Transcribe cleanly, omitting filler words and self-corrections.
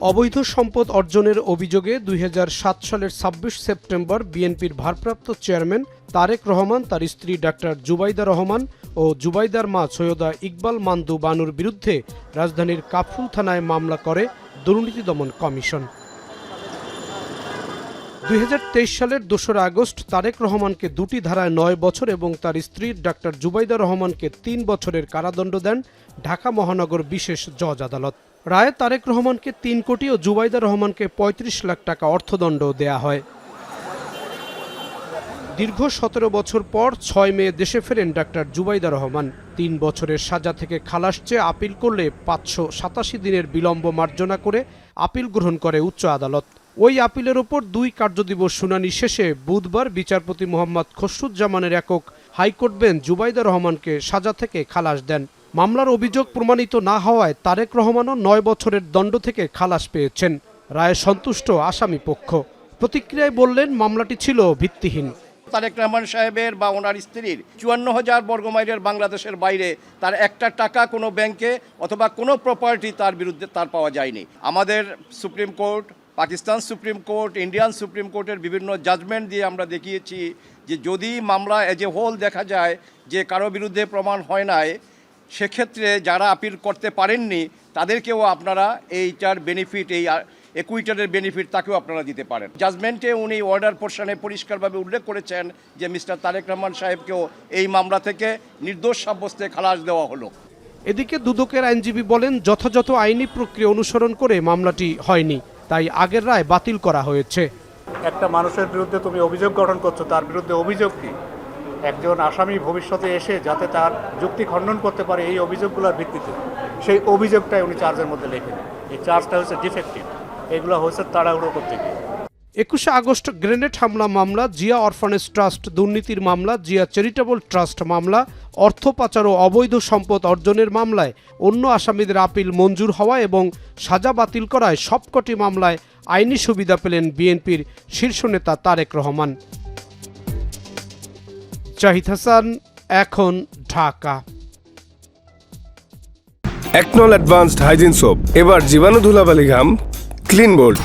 অবৈধ সম্পদ অর্জনের অভিযোগে ২০০৭ সালের ২৬ সেপ্টেম্বর বিএনপির ভারপ্রাপ্ত চেয়ারম্যান তারেক রহমান, তার স্ত্রী ডাক্তার জুবাইদা রহমান ও জুবাইদার মা সৈয়দা ইকবাল মান্দু বানুর বিরুদ্ধে রাজধানীর কাফরুল থানায় মামলা করে দুর্নীতি দমন কমিশন। ২০২৩ সালের ২রা আগস্ট তারেক রহমানকে দুটি ধারায় ৯ বছর এবং তার স্ত্রী ডাক্তার জুবাইদা রহমানকে ৩ বছরের কারাদণ্ড দেন ঢাকা মহানগর বিশেষ জজ আদালত। রায়ে তারেক রহমানকে ৩ কোটি ও জুবাইদা রহমানকে ৩৫ লাখ টাকা অর্থদণ্ড দেয়া হয়। দীর্ঘ ১৭ বছর পর ৬ মে দেশে ফেরেন ডাক্তার জুবাইদা রহমান। ৩ বছরের সাজা থেকে খালাস চেয়ে আপিল করলে ৫৮৭ দিনের বিলম্ব মার্জনা করে আপিল গ্রহণ করে উচ্চ আদালত। ওই আপিলের ওপর ২ কার্যদিবস শুনানি শেষে বুধবার বিচারপতি মোহাম্মদ খসরুজ্জামানের একক হাইকোর্ট বেঞ্চ জুবাইদা রহমানকে সাজা থেকে খালাস দেন। মামলার অভিযোগ প্রমাণিত না হওয়ায় তারেক রহমানও ৯ বছরের দণ্ড থেকে খালাস পেয়েছেন। রায়ে সন্তুষ্ট আসামি পক্ষ। প্রতিক্রিয়ায় বললেন, মামলাটি ছিল ভিত্তিহীন। তারেক রহমান সাহেবের বা ওনার স্ত্রীর ৫৪,০০০ বর্গমাইলের বাংলাদেশের বাইরে তার একটা টাকা কোনো ব্যাংকে অথবা কোনো প্রপার্টি তার বিরুদ্ধে তার পাওয়া যায়নি। আমাদের supreme court, Pakistan supreme court, Indian supreme কোর্টের বিভিন্ন জাজমেন্ট দিয়ে আমরা দেখিয়েছি যে যদি মামলা এজ এ হোল দেখা যায় যে কারো বিরুদ্ধে প্রমাণ হয় নাই, সেক্ষেত্রে যারা আপিল করতে পারেননি তাদেরকেও আপনারা এইটার বেনিফিট, এই একুইটারের বেনিফিট তাকেও আপনারা দিতে পারেন। জাজমেন্টে উনি অর্ডার পোর্শনে পরিষ্কারভাবে উল্লেখ করেছেন যে মিস্টার তারেক রহমান সাহেবকেও এই মামলা থেকে নির্দোষ সাব্যস্তে খালাস দেওয়া হলো। এদিকে দুদকের আইনজীবী বলেন, যথাযথ আইনি প্রক্রিয়া অনুসরণ করে মামলাটি হয়নি, তাই আগের রায় বাতিল করা হয়েছে। একটা মানুষের বিরুদ্ধে তুমি অভিযোগ গঠন করছো, তার বিরুদ্ধে অভিযোগ কি? একজন আসামি ভবিষ্যতে এসে যাতে তার যুক্তি খণ্ডন করতে পারে এই অভিযোগগুলোর ভিত্তিতে, সেই অভিযোগটাই উনি চার্জের মধ্যে লেখেন। এই চার্জটা হচ্ছে ডিফেক্টিভ, এগুলো হচ্ছে তাড়াহুড়ো করতে গিয়ে। ২১ আগস্ট গ্রেনেড হামলা মামলা, জিয়া অরফানেজ ট্রাস্ট দুর্নীতির মামলা, জিয়া চ্যারিটেবল ট্রাস্ট মামলা, অর্থ পাচার ও অবৈধ সম্পদ অর্জনের মামলায় অন্য আসামিদের আপিল মঞ্জুর হওয়া এবং সাজা বাতিল করায় সবকটি মামলায় আইনি সুবিধা পেলেন বিএনপির শীর্ষ নেতা তারেক রহমান। জাহিদ হাসান, এখন, ঢাকা। একনল অ্যাডভান্সড হাইজিন সোপ, এবার জীবাণু ধুলাবালি ঘাম ক্লিন বোল্ড।